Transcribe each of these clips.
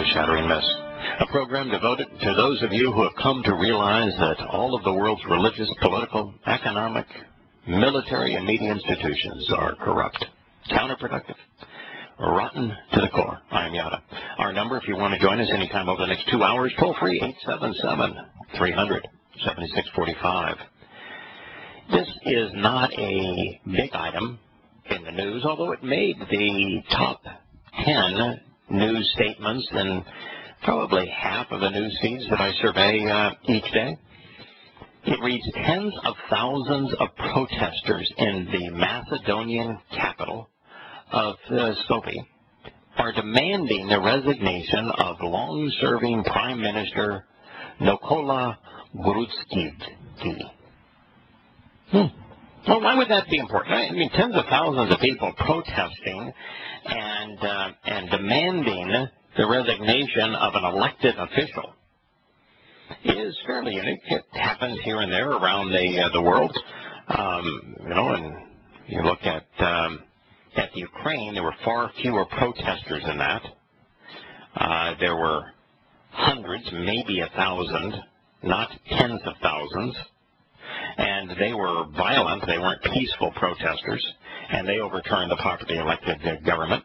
to Shattering Myths, a program devoted to those of you who have come to realize that all of the world's religious, political, economic, military, and media institutions are corrupt, counterproductive, rotten to the core. I am Yahowah. Our number, if you want to join us anytime over the next 2 hours, toll free, 877-300-7645. This is not a big item in the news, although it made the top 10 news statements in probably half of the news feeds that I survey each day. It reads, tens of thousands of protesters in the Macedonian capital of Skopje are demanding the resignation of long-serving Prime Minister Nikola Gruevski. Well, why would that be important? I mean, tens of thousands of people protesting and demanding the resignation of an elected official is fairly unique. It happens here and there around the world. And you look at Ukraine, there were far fewer protesters than that. There were hundreds, maybe 1,000, not tens of thousands. And they were violent. They weren't peaceful protesters, and they overturned the popularly elected government.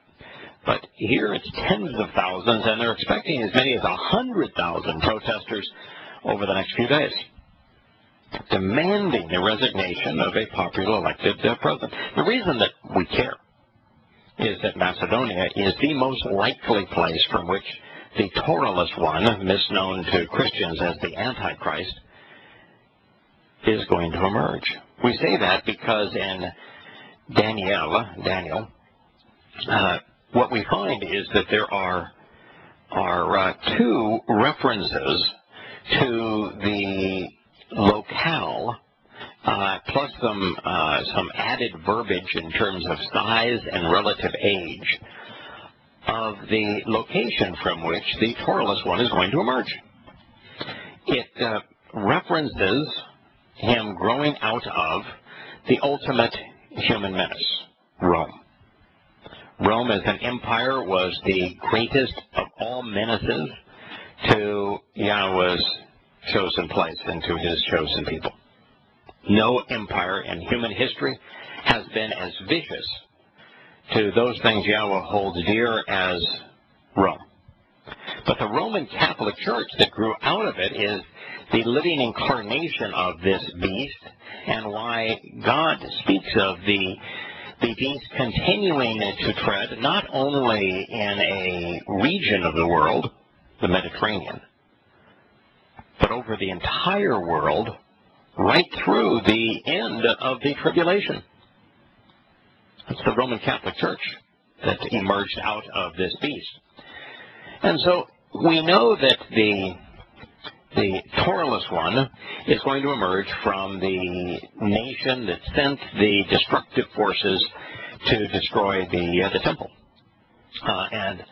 But here it's tens of thousands, and they're expecting as many as 100,000 protesters over the next few days, demanding the resignation of a popularly elected president. The reason that we care is that Macedonia is the most likely place from which the Torahless one, misknown to Christians as the Antichrist, is going to emerge. We say that because in Daniel, what we find is that there are two references to the locale, plus some added verbiage in terms of size and relative age of the location from which the Torahless one is going to emerge. It references him growing out of the ultimate human menace, Rome. Rome as an empire was the greatest of all menaces to Yahowah's chosen place and to his chosen people. No empire in human history has been as vicious to those things Yahowah holds dear as Rome. But the Roman Catholic Church that grew out of it is the living incarnation of this beast, and why God speaks of the beast continuing to tread not only in a region of the world, the Mediterranean, but over the entire world, right through the end of the tribulation. It's the Roman Catholic Church that emerged out of this beast. And so we know that the Torahless one is going to emerge from the nation that sent the destructive forces to destroy the temple. And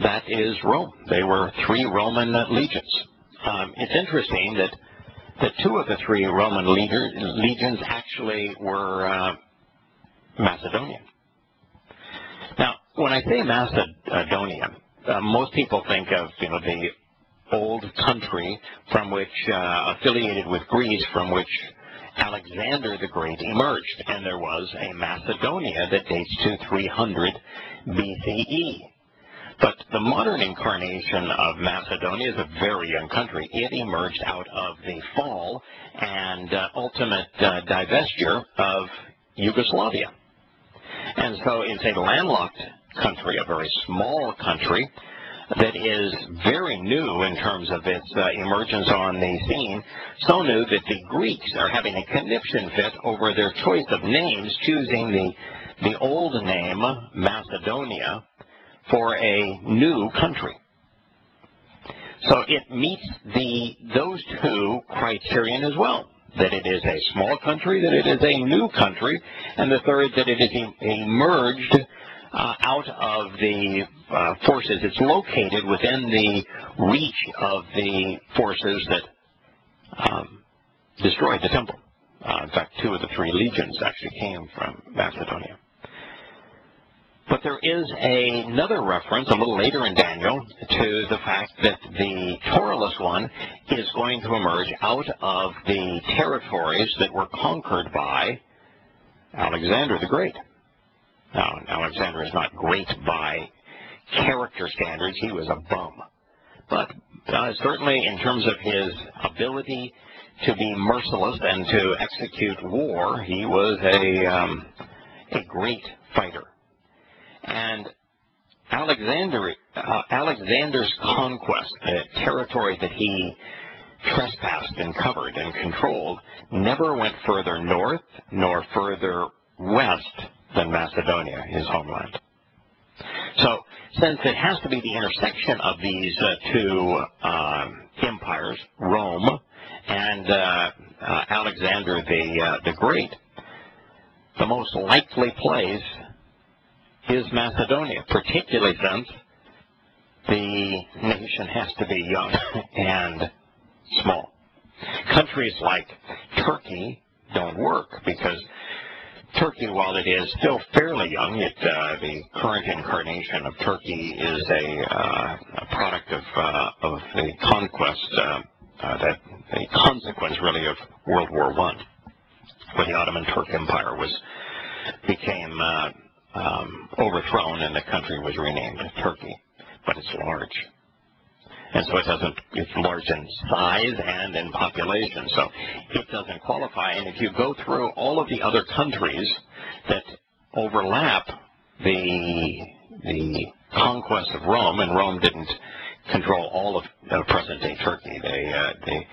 that is Rome. They were 3 Roman legions. It's interesting that 2 of the 3 Roman legions actually were Macedonian. Now, when I say Macedonia, most people think of the old country from which, affiliated with Greece, from which Alexander the Great emerged. And there was a Macedonia that dates to 300 BCE. But the modern incarnation of Macedonia is a very young country. It emerged out of the fall and ultimate divestiture of Yugoslavia. And so it's a landlocked country, a very small country, that is very new in terms of its emergence on the scene, so new that the Greeks are having a conniption fit over their choice of names, choosing the old name, Macedonia, for a new country. So it meets those 2 criterion as well, that it is a small country, that it is a new country, and the third, that it is emerged out of the forces. It's located within the reach of the forces that destroyed the temple. In fact, 2 of the 3 legions actually came from Macedonia. But there is another reference a little later in Daniel to the fact that the Torahless one is going to emerge out of the territories that were conquered by Alexander the Great. Now, Alexander is not great by character standards. He was a bum. But certainly in terms of his ability to be merciless and to execute war, he was a great fighter. And Alexander's conquest, the territory that he trespassed and covered and controlled, never went further north nor further west than Macedonia, his homeland. So, since it has to be the intersection of these two empires, Rome and Alexander the Great, the most likely place is Macedonia, particularly since the nation has to be young and small. Countries like Turkey don't work because Turkey, while it is still fairly young, the current incarnation of Turkey is a product of the conquest, that a consequence really of World War I, where the Ottoman Turk Empire became overthrown and the country was renamed Turkey. But it's large. And so it's large in size and in population, so it doesn't qualify. And if you go through all of the other countries that overlap the conquest of Rome, and Rome didn't control all of present-day Turkey. They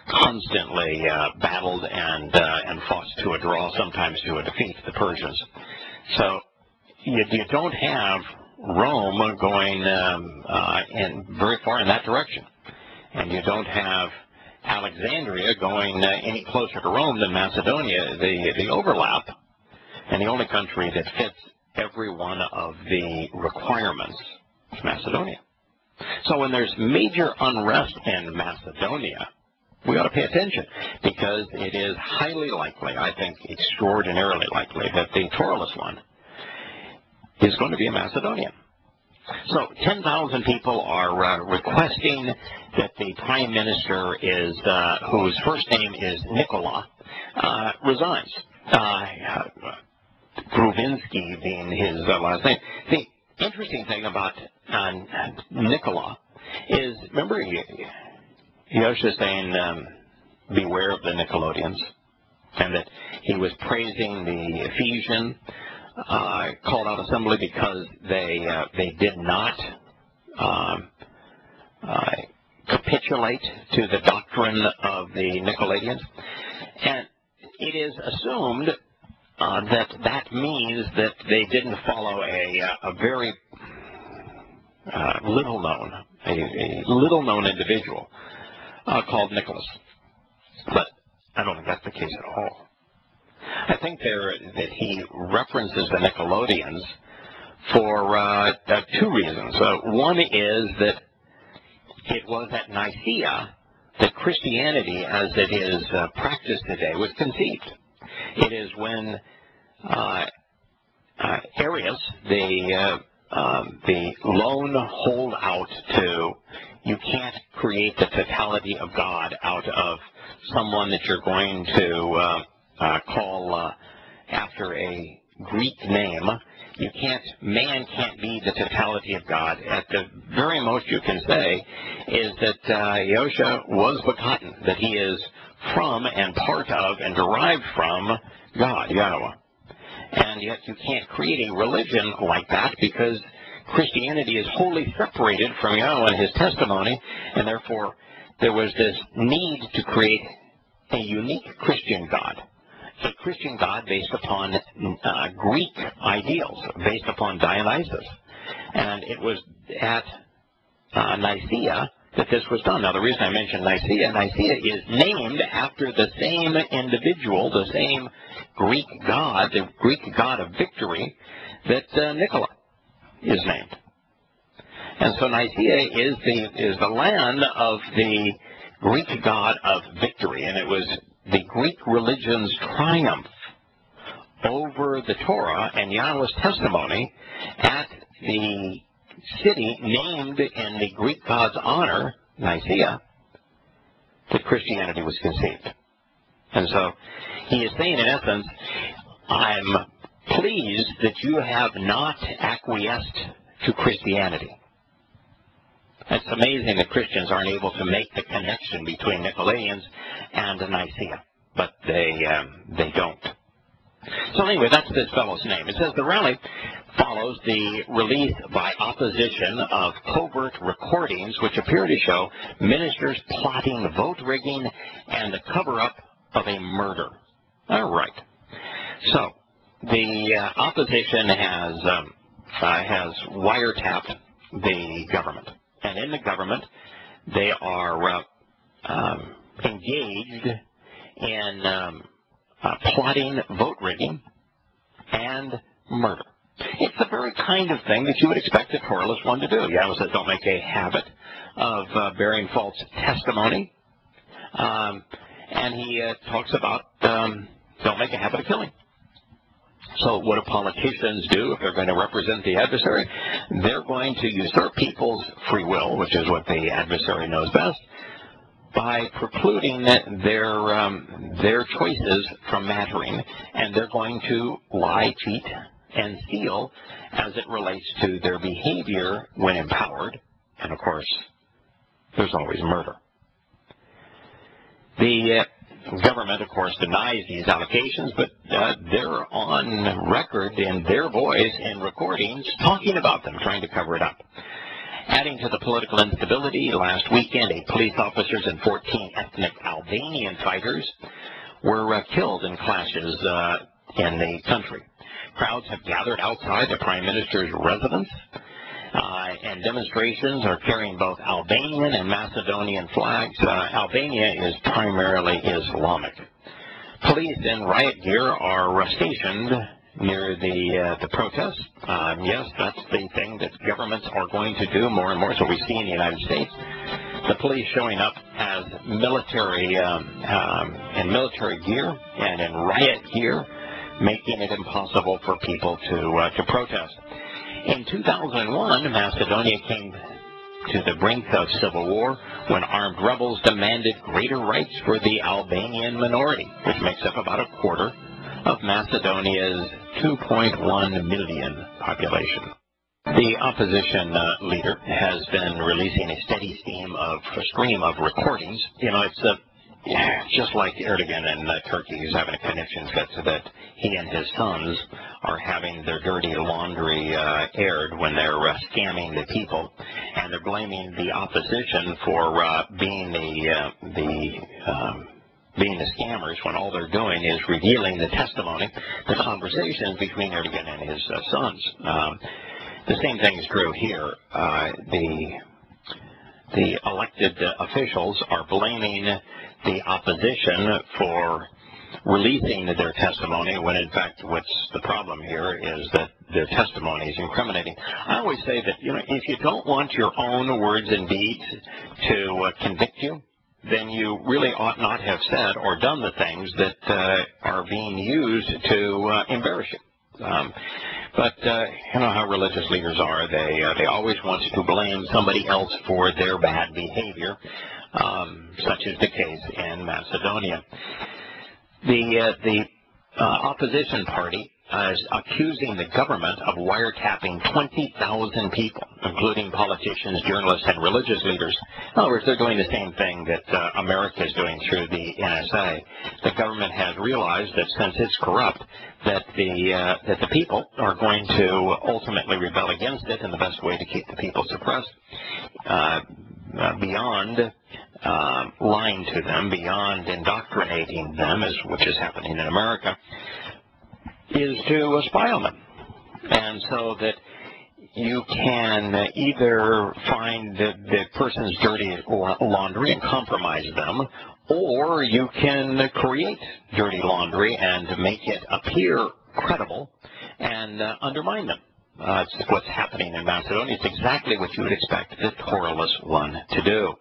constantly battled and fought to a draw, sometimes to a defeat, the Persians. So you don't have Rome going very far in that direction. And you don't have Alexandria going any closer to Rome than Macedonia. The overlap, and the only country that fits every one of the requirements is Macedonia. So when there's major unrest in Macedonia, we ought to pay attention, because it is highly likely, I think extraordinarily likely, that the Torahless one is going to be a Macedonian. So 10,000 people are requesting that the prime minister, whose first name is Nicola, resigns. Grubinsky being his last name. The interesting thing about Nicola is, remember Yosha saying, beware of the Nicolaitans, and that he was praising the Ephesian called out assembly because they did not capitulate to the doctrine of the Nicolaitans. And it is assumed that means that they didn't follow a very little known individual called Nicholas. But I don't think that's the case at all. I think that he references the Nicolaitans for two reasons. One is that it was at Nicaea that Christianity, as it is practiced today, was conceived. It is when Arius, the lone holdout to, you can't create the totality of God out of someone that you're going to call after a Greek name. Man can't be the totality of God. At the very most you can say is that Yosha was begotten, that he is from and part of and derived from God, Yahowah. And yet you can't create a religion like that, because Christianity is wholly separated from Yahowah and his testimony, and therefore there was this need to create a unique Christian God. A Christian God based upon Greek ideals, based upon Dionysus. And it was at Nicaea that this was done. Now, the reason I mention Nicaea is named after the same individual, the same Greek god, the Greek god of victory, that Nicola is named. And so Nicaea is the land of the Greek god of victory, and it was the Greek religion's triumph over the Torah and Yahowah's testimony at the city named in the Greek god's honor, Nicaea, that Christianity was conceived. And so he is saying, in essence, I'm pleased that you have not acquiesced to Christianity. It's amazing that Christians aren't able to make the connection between Nicolaitans and Nicaea, but they don't. So anyway, that's this fellow's name. It says the rally follows the release by opposition of covert recordings which appear to show ministers plotting vote rigging and the cover-up of a murder. All right. So the opposition has wiretapped the government. And in the government, they are engaged in plotting vote rigging and murder. It's the very kind of thing that you would expect a Torahless one to do. Yahowah says don't make a habit of bearing false testimony. And he talks about don't make a habit of killing. So what do politicians do if they're going to represent the adversary? They're going to usurp people's free will, which is what the adversary knows best, by precluding their choices from mattering, and they're going to lie, cheat, and steal as it relates to their behavior when empowered. And, of course, there's always murder. The government, of course, denies these allegations, but they're on record in their voice in recordings talking about them, trying to cover it up. Adding to the political instability, last weekend, 8 police officers and 14 ethnic Albanian fighters were killed in clashes in the country. Crowds have gathered outside the Prime Minister's residence, and demonstrations are carrying both Albanian and Macedonian flags. Albania is primarily Islamic. Police in riot gear are stationed near the protests. Yes, that's the thing that governments are going to do more and more. So we see in the United States the police showing up as military in military gear and in riot gear, making it impossible for people to protest. In 2001, Macedonia came to the brink of civil war when armed rebels demanded greater rights for the Albanian minority, which makes up about a quarter of Macedonia's 2.1 million population. The opposition leader has been releasing a steady stream of recordings. You know, it's just like Erdogan in Turkey. He's having a connection that he and his sons are having their dirty laundry aired when they're scamming the people, and they're blaming the opposition for being the scammers when all they're doing is revealing the testimony, the conversations between Erdogan and his sons. The same thing is true here. The elected officials are blaming the opposition for releasing their testimony when, in fact, what's the problem here is that their testimony is incriminating. I always say that, you know, if you don't want your own words and deeds to convict you, then you really ought not have said or done the things that are being used to embarrass you. But you know how religious leaders are. They always want to blame somebody else for their bad behavior, such is the case in Macedonia. The opposition party is accusing the government of wiretapping 20,000 people, including politicians, journalists, and religious leaders. In other words, they're doing the same thing that America is doing through the NSA. The government has realized that since it's corrupt, that the people are going to ultimately rebel against it, and the best way to keep the people suppressed, beyond lying to them, beyond indoctrinating them, which is happening in America, is to spy on them. And so that you can either find the person's dirty laundry and compromise them, or you can create dirty laundry and make it appear credible and undermine them. It's what's happening in Macedonia. It's exactly what you would expect the Torahless one to do.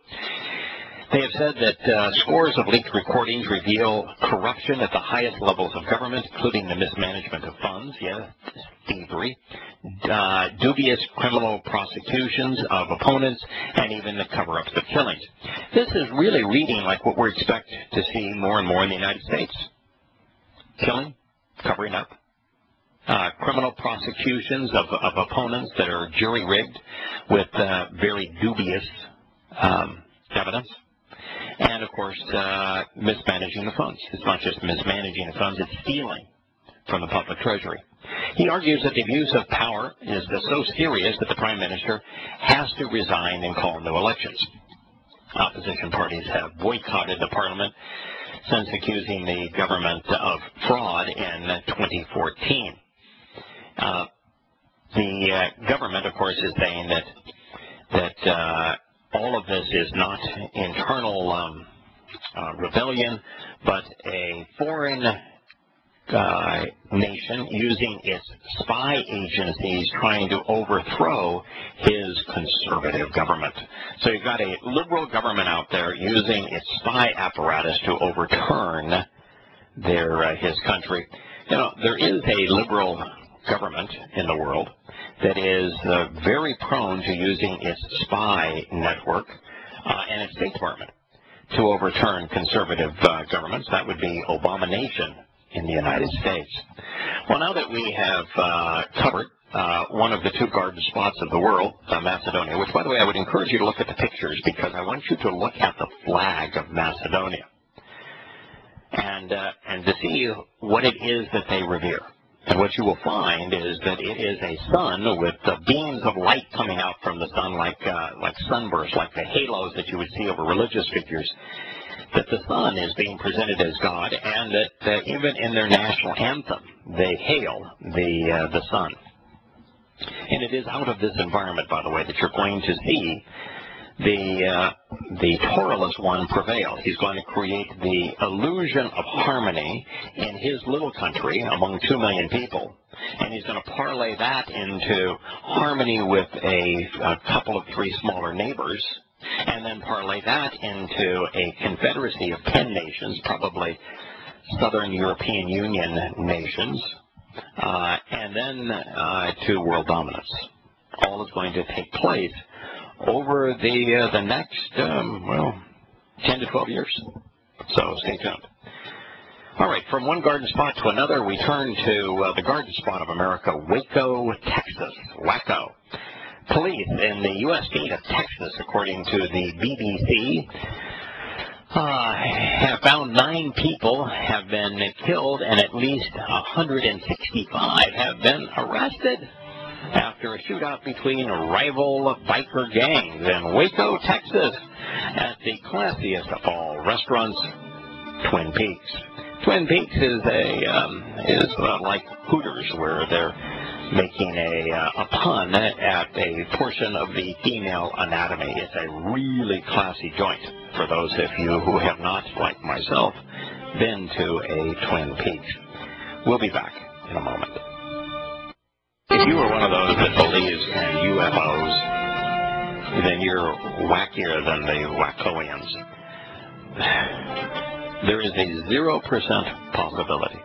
They have said that scores of leaked recordings reveal corruption at the highest levels of government, including the mismanagement of funds, thievery, dubious criminal prosecutions of opponents, and even the cover-ups of killings. This is really reading like what we expect to see more and more in the United States. Killing, covering up, criminal prosecutions of opponents that are jury-rigged with very dubious evidence. And, of course, mismanaging the funds. It's not just mismanaging the funds, it's stealing from the public treasury. He argues that the abuse of power is so serious that the Prime Minister has to resign and call new elections. Opposition parties have boycotted the Parliament since accusing the government of fraud in 2014. The government, of course, is saying that all of this is not internal rebellion, but a foreign nation using its spy agencies trying to overthrow his conservative government. So you've got a liberal government out there using its spy apparatus to overturn his country. You know, there is a liberal government in the world that is very prone to using its spy network and its State Department to overturn conservative governments. That would be abomination in the United States. Well, now that we have covered one of the two garden spots of the world, Macedonia, which, by the way, I would encourage you to look at the pictures because I want you to look at the flag of Macedonia and to see what it is that they revere. And what you will find is that it is a sun with beams of light coming out from the sun like sunbursts, like the halos that you would see over religious figures. That the sun is being presented as God, and that even in their national anthem, they hail the sun. And it is out of this environment, by the way, that you're going to see the Torahless one prevail. He's going to create the illusion of harmony in his little country among 2 million people, and he's going to parlay that into harmony with a couple of 3 smaller neighbors, and then parlay that into a confederacy of 10 nations, probably Southern European Union nations, and then to world dominance. All is going to take place over the next, 10 to 12 years. So stay tuned. All right, from one garden spot to another, we turn to the garden spot of America, Waco, Texas. Waco. Police in the U.S. state of Texas, according to the BBC, have found 9 people have been killed and at least 165 have been arrested after a shootout between rival biker gangs in Waco, Texas, at the classiest of all restaurants, Twin Peaks. Twin Peaks is like Hooters, where they're making a pun at a portion of the female anatomy. It's a really classy joint for those of you who have not, like myself, been to a Twin Peaks. We'll be back in a moment. If you are one of those that believes in UFOs, then you're wackier than the Wackoians. There is a 0% possibility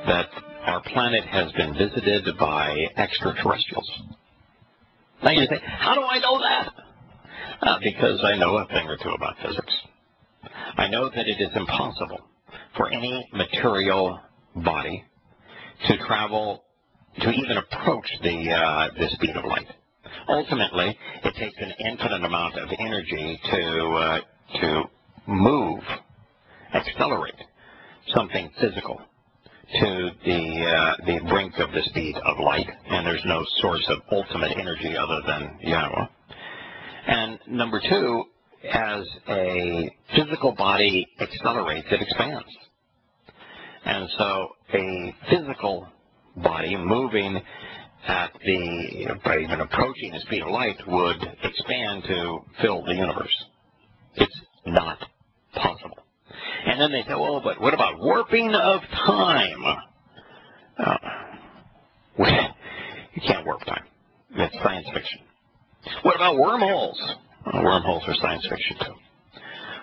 that our planet has been visited by extraterrestrials. Now you say, how do I know that? Because I know a thing or two about physics. I know that it is impossible for any material body to travel, to even approach the speed of light. Ultimately, it takes an infinite amount of energy to move, accelerate something physical to the brink of the speed of light, and there's no source of ultimate energy other than Yahowah. And number 2, as a physical body accelerates, it expands. And so a physical body moving at by even approaching the speed of light would expand to fill the universe. It's not possible. And then they say, well, but what about warping of time? You can't warp time. It's science fiction. What about wormholes? Well, wormholes are science fiction, too.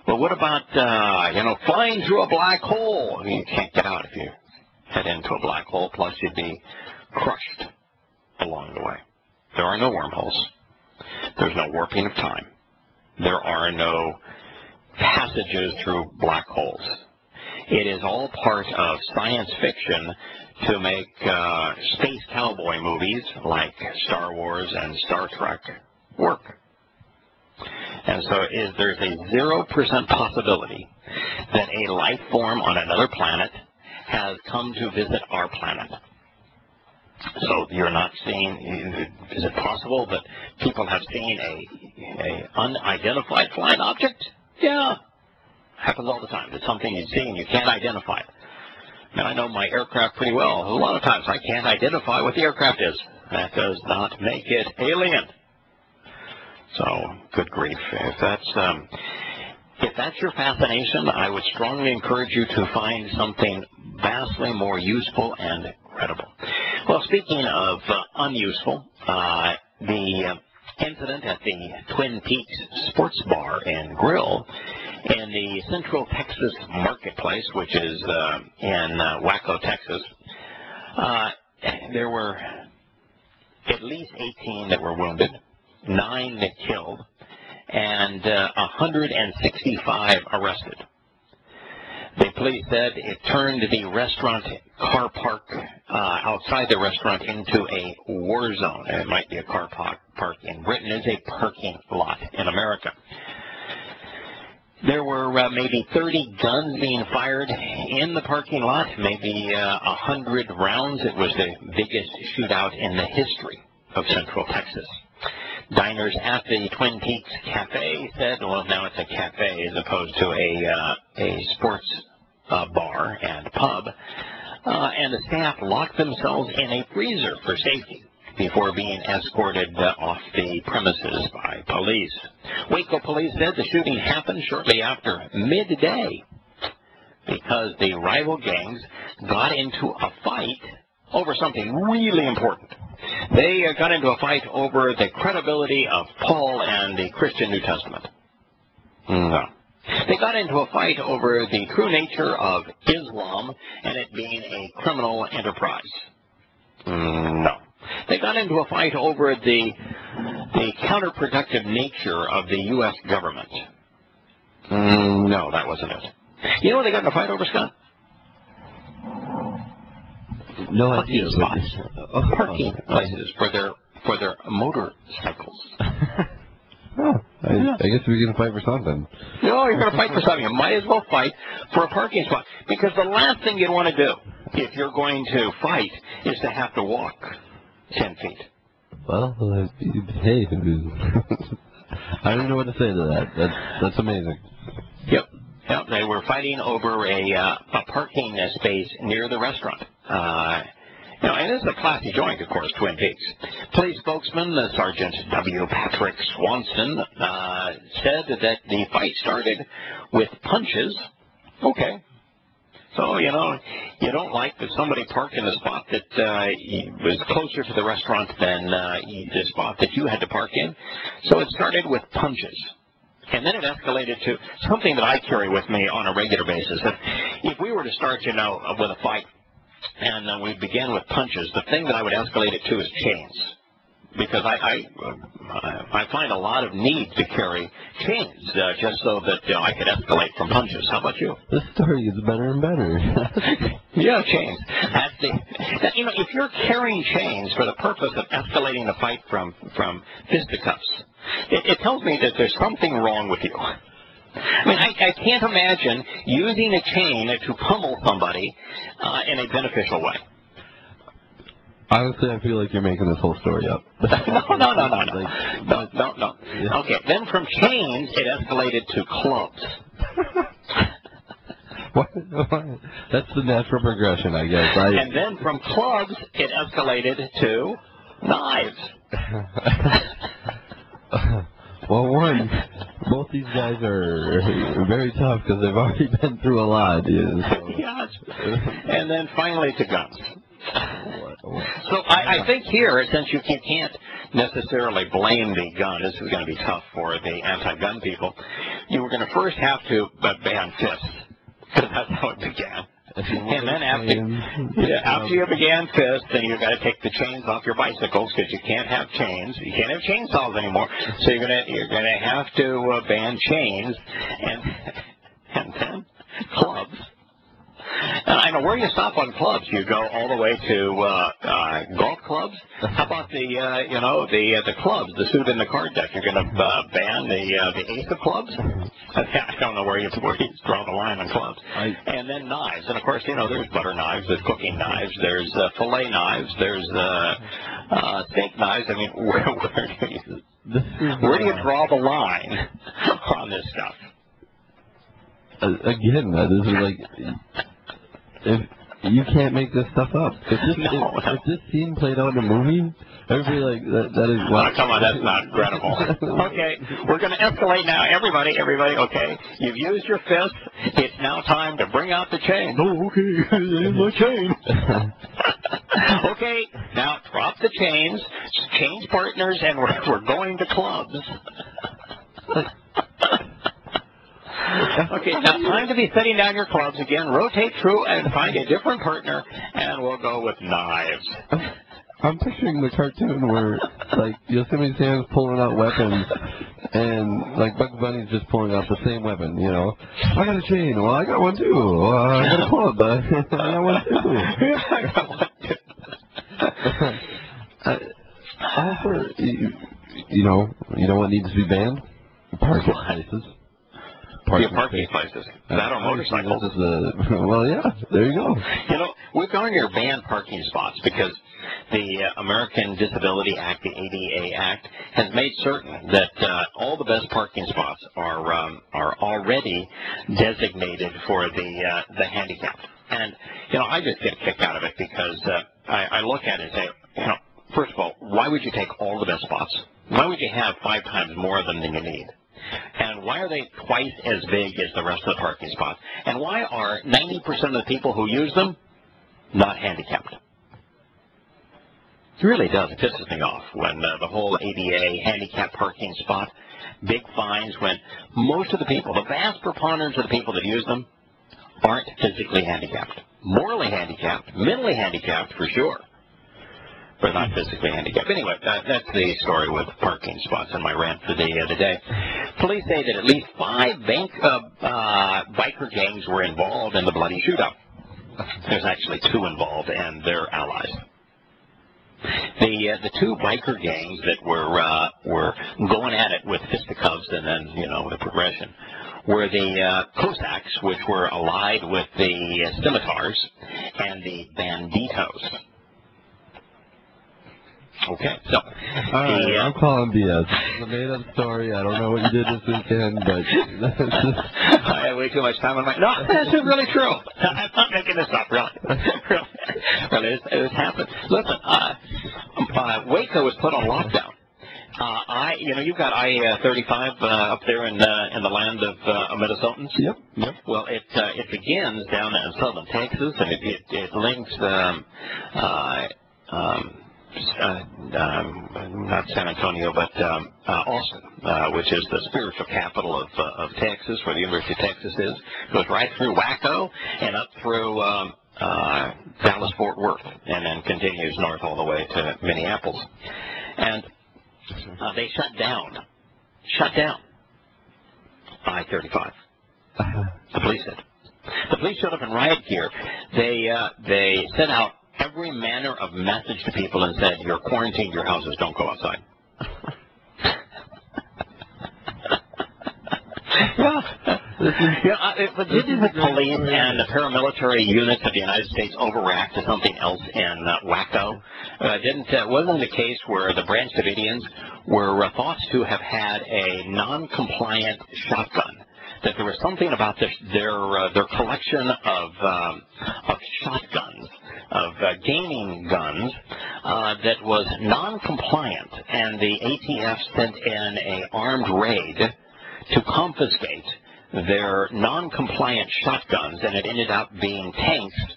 Well, what about, flying through a black hole? You can't get out if you head into a black hole, plus you'd be crushed along the way. There are no wormholes. There's no warping of time. There are no passages through black holes. It is all part of science fiction to make space cowboy movies like Star Wars and Star Trek work. And so there's a 0% possibility that a life form on another planet has come to visit our planet. So you're not seeing, is it possible that people have seen a unidentified flying object? Yeah. Happens all the time. It's something you see and you can't identify it. And I know my aircraft pretty well. A lot of times I can't identify what the aircraft is. That does not make it alien. So, good grief. If that's your fascination, I would strongly encourage you to find something vastly more useful and credible. Well, speaking of unuseful, the incident at the Twin Peaks Sports Bar and Grill in the Central Texas Marketplace, which is in Waco, Texas, there were at least 18 that were wounded, 9 that killed, and 165 arrested. The police said it turned the restaurant car park outside the restaurant into a war zone. It might be a car park in Britain. It's a parking lot in America. There were maybe 30 guns being fired in the parking lot, maybe 100 rounds. It was the biggest shootout in the history of Central Texas. Diners at the Twin Peaks Cafe said, well, now it's a cafe as opposed to a sports bar and pub, and the staff locked themselves in a freezer for safety before being escorted off the premises by police. Waco police said the shooting happened shortly after midday because the rival gangs got into a fight over something really important. They got into a fight over the credibility of Paul and the Christian New Testament. No. They got into a fight over the true nature of Islam and it being a criminal enterprise. No. They got into a fight over the counterproductive nature of the U.S. government. No, that wasn't it. You know what they got in a fight over, Scott? No parking idea. spots. Parking places for their motorcycles. I guess we can fight for something. No, you're going to fight for something. You might as well fight for a parking spot. Because the last thing you'd want to do if you're going to fight is to have to walk 10 feet. Well, hey, I don't know what to say to that. That's amazing. Yep. They were fighting over a parking space near the restaurant. And this is a classy joint, of course, Twin Peaks. Police spokesman Sergeant W. Patrick Swanson said that the fight started with punches. Okay. So, you don't like that somebody parked in a spot that was closer to the restaurant than the spot that you had to park in. So it started with punches. And then it escalated to something that I carry with me on a regular basis. If we were to start, with a fight, and we began with punches, the thing that I would escalate it to is chains. Because I find a lot of need to carry chains just so that I could escalate from punches. How about you? This story gets better and better. Yeah, chains. If you're carrying chains for the purpose of escalating the fight from fisticuffs, it tells me that there's something wrong with you. I can't imagine using a chain to pummel somebody in a beneficial way. Honestly, I feel like you're making this whole story up. No. Yeah. Okay, then from chains, it escalated to clubs. What? That's the natural progression, I guess. And then from clubs, it escalated to knives. Well, both these guys are very tough because they've already been through a lot. So. Yes. And then finally to guns. So I think here, since you can't necessarily blame the gun. This is going to be tough for the anti-gun people. You were going to first have to ban fists, because that's how it began. And then after you began fists, then you've got to take the chains off your bicycles, because you can't have chains. You can't have chainsaws anymore. So you're gonna have to ban chains, and then clubs. And I know where you stop on clubs. You go all the way to golf clubs. How about the clubs, the suit and the card deck? You're going to ban the ace of clubs? I don't know where you draw the line on clubs. And then knives. And of course, there's butter knives, there's cooking knives, there's fillet knives, there's steak knives. I mean, where do you draw the line on this stuff? Again, this is like. If you can't make this stuff up. If this scene played out in a movie, everybody like that is what. Oh, come on, that's not credible. Okay, we're going to escalate now. Everybody, okay. You've used your fist. It's now time to bring out the chain. Oh, okay, there's my chain. Okay, now drop the chains, change partners, and we're going to clubs. Okay, now time to be setting down your clubs again. Rotate through and find a different partner, and we'll go with knives. I'm picturing the cartoon where, like, Yosemite Sam's pulling out weapons, and, like, Bugs Bunny's just pulling out the same weapon, I got a chain. Well, I got one, too. Well, I got a club. I got one, too. I got one, too. Also, you know what needs to be banned? Parking places. Parking places. That or motorcycles. Well, yeah, there you go. We're going to ban parking spots because the American Disability Act, the ADA Act, has made certain that all the best parking spots are already designated for the handicapped. And, I just get a kick out of it because I look at it and say, first of all, why would you take all the best spots? Why would you have 5 times more of them than you need? And why are they twice as big as the rest of the parking spots? And why are 90% of the people who use them not handicapped? It really does. It pisses me off when the whole ADA handicap parking spot, big fines, when most of the people, the vast preponderance of the people that use them, aren't physically handicapped. Morally handicapped, mentally handicapped for sure, but not physically handicapped. Anyway, that's the story with parking spots and my rant for the day. Police say that at least 5 biker gangs were involved in the bloody shootout. There's actually 2 involved, and they're allies. The 2 biker gangs that were going at it with fisticuffs and then, the progression, were the Cossacks, which were allied with the Scimitars, and the Banditos. Okay, so I'm calling BS. It's a made-up story. I don't know what you did this weekend, but I had way too much time on my. No, this is really true. I'm not making this up, really. Really, it happened. Listen, Waco was put on lockdown. You've got I-35 up there in the land of Minnesotans. Yep. Well, it begins down in southern Texas, and it links not San Antonio, but Austin, which is the spiritual capital of Texas, where the University of Texas is. Goes right through Waco and up through Dallas-Fort Worth, and then continues north all the way to Minneapolis. And they shut down I-35. The police did. The police showed up in riot gear. They sent out every manner of message to people and said, you're quarantined, your houses, don't go outside. But didn't the police and the paramilitary units of the United States overreact to something else in Waco? Wasn't the case where the Branch Davidians were thought to have had a non-compliant shotgun? That there was something about their collection of shotguns, of gaming guns, that was non-compliant, and the ATF sent in an armed raid to confiscate their non-compliant shotguns, and it ended up being tanks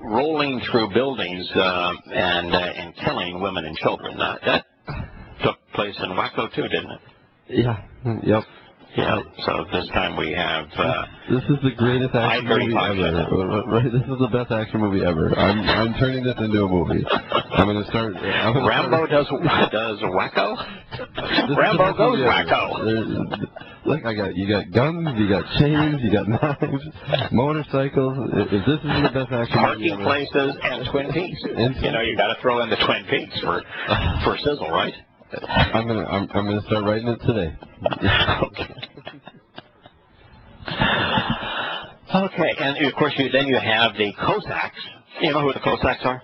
rolling through buildings and killing women and children. place in Waco too, didn't it? Yeah. Yep. Yeah. So this time we have. This is the greatest action movie I-35 ever. Right? This is the best action movie ever. I'm turning this into a movie. I'm going to start. Rambo does Wacko. Rambo goes Wacko. Look, you got guns, you got chains, you got knives, motorcycles. If this is the best action movie Parking places and Twin Peaks. You know, you got to throw in the Twin Peaks for sizzle, right? I'm gonna start writing it today. Okay. Okay, and of course then you have the Cossacks. You know who the Cossacks are?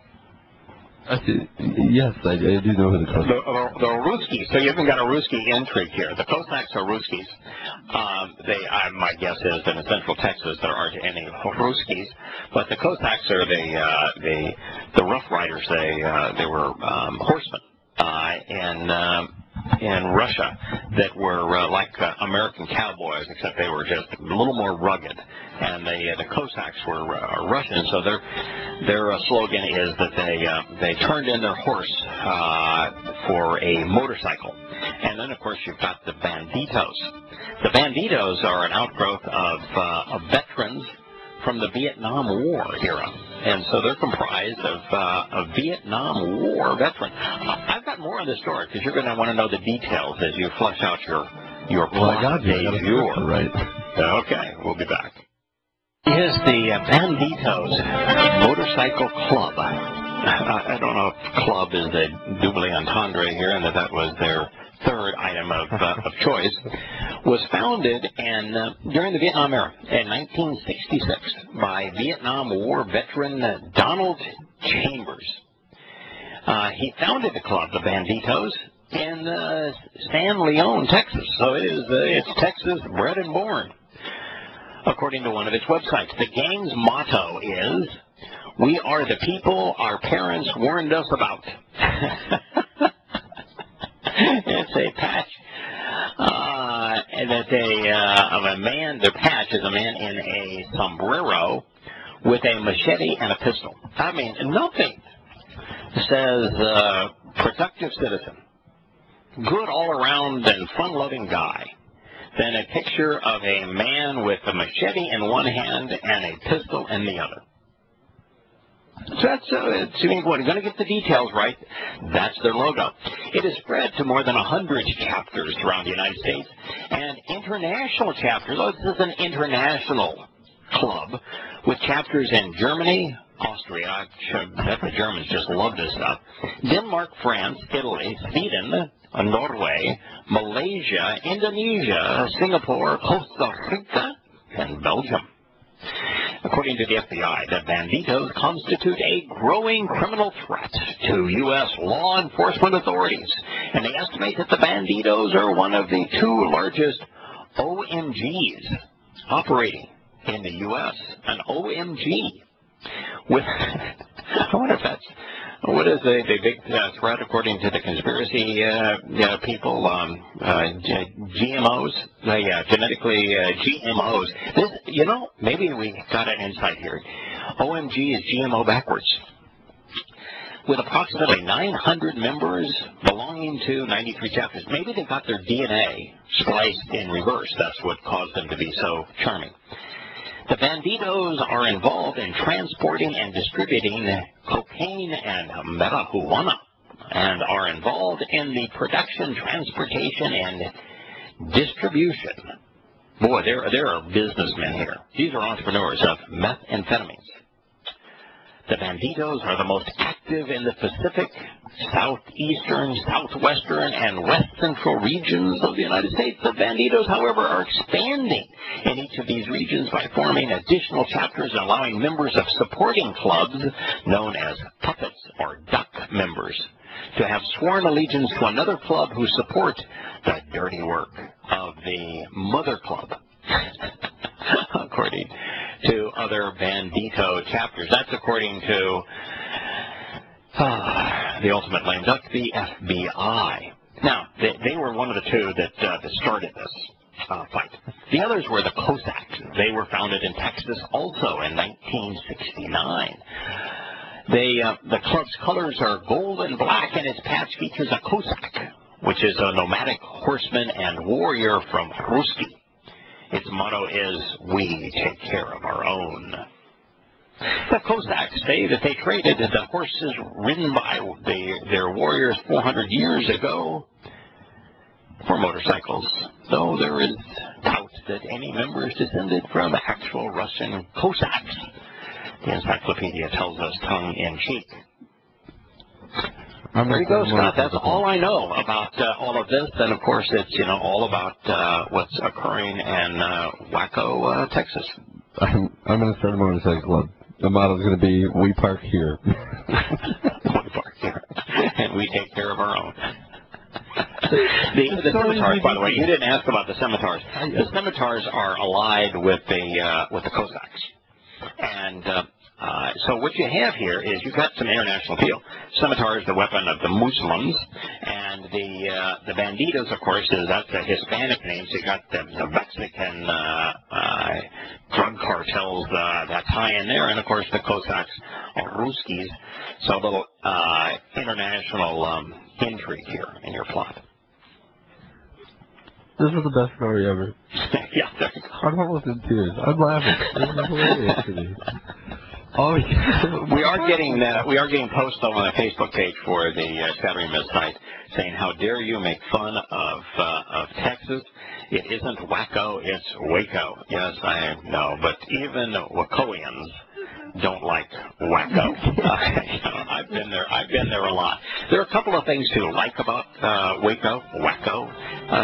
Yes, I do know who the Cossacks are. The Ruskies. So you even got a Ruski intrigue here. The Cossacks are Ruskies. My guess is that in Central Texas there aren't any Ruskies, but the Cossacks are the Rough Riders. They were horsemen. In Russia that were like American cowboys, except they were just a little more rugged. And the Cossacks were Russian, so their slogan is that they turned in their horse for a motorcycle. And then, of course, you've got the Banditos. The Banditos are an outgrowth of veterans from the Vietnam War era. And so they're comprised of Vietnam War veterans. I've got more on this story because you're going to want to know the details as you flesh out your plot du jour. Right. Okay, we'll be back. Here's the Banditos Motorcycle Club. I don't know if club is a double entendre here and that was their third item of choice, was founded during the Vietnam era in 1966 by Vietnam War veteran Donald Chambers. He founded the club, the Banditos, in San Leon, Texas. So it's Texas bred and born, according to one of its websites. The gang's motto is, "We are the people our parents warned us about." It's a patch of a man. Their patch is a man in a sombrero with a machete and a pistol. I mean, nothing says productive citizen, good all-around and fun-loving guy than a picture of a man with a machete in one hand and a pistol in the other. So that's, we're going to get the details right. That's their logo. It is spread to more than 100 chapters throughout the United States and international chapters. Oh, this is an international club with chapters in Germany, Austria. I bet the Germans just love this stuff. Denmark, France, Italy, Sweden, Norway, Malaysia, Indonesia, Singapore, Costa Rica, and Belgium. According to the FBI, the Banditos constitute a growing criminal threat to U.S. law enforcement authorities, and they estimate that the Banditos are one of the two largest OMGs operating in the U.S. An OMG with, I wonder if that's, what is the big threat according to the conspiracy people? GMOs, genetically GMOs. This, maybe we got an insight here. OMG is GMO backwards. With approximately 900 members belonging to 93 chapters. Maybe they got their DNA spliced in reverse. That's what caused them to be so charming. The Banditos are involved in transporting and distributing cocaine and marijuana and are involved in the production, transportation, and distribution. Boy, there are businessmen here. These are entrepreneurs of methamphetamines. The Banditos are the most active in the Pacific, southeastern, southwestern, and west central regions of the United States. The Banditos, however, are expanding in each of these regions by forming additional chapters and allowing members of supporting clubs, known as puppets or duck members, to have sworn allegiance to another club who support the dirty work of the mother club. According to other Bandito chapters. That's according to the ultimate lame duck, the FBI. Now, they were one of the two that started this fight. The others were the Cossacks. They were founded in Texas also in 1969. The club's colors are gold and black, and its patch features a Cossack which is a nomadic horseman and warrior from Ruski. Its motto is, "We take care of our own." The Cossacks say that they traded the horses ridden by their warriors 400 years ago for motorcycles, though there is doubt that any members descended from actual Russian Cossacks. The encyclopedia tells us tongue-in-cheek. There you go, Scott. That's all I know about all of this. And, of course, it's, all about what's occurring in Waco, Texas. I'm going to start a motorcycle club. The motto is going to be, "We park here." We park here. And we take care of our own. The scimitars, by the way, you didn't ask about the scimitars. The scimitars are allied with the Cossacks. And so what you have here is you've got some international appeal. Scimitar is the weapon of the Muslims, and the banditos, of course, that's a Hispanic name. So you got the Mexican drug cartels that tie in there, and of course the Cossacks are Ruskis. So a little international intrigue here in your plot. This is the best story ever. Yeah, there you go. I'm almost in tears. I'm laughing. This is hilarious to me. Oh, yeah. We are getting posts on the Facebook page for the Shattering Myths site saying, "How dare you make fun of Texas? It isn't Waco, it's Waco." Yes, I know, but even Wacoians don't like Waco. I've been there a lot. There are a couple of things to like about Waco,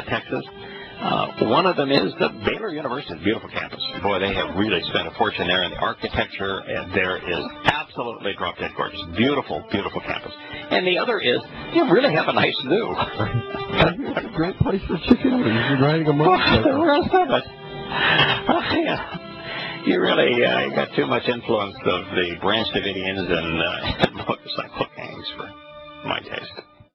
Texas. One of them is the Baylor University's beautiful campus. Boy, they have really spent a fortune there, and the architecture there is absolutely drop-dead gorgeous. Beautiful, beautiful campus. And the other is you really have a nice zoo. It's a great place for chicken wings and riding a motorcycle. The rest of it. Yeah. You really got too much influence of the Branch Davidians and motorcycle gangs for my taste.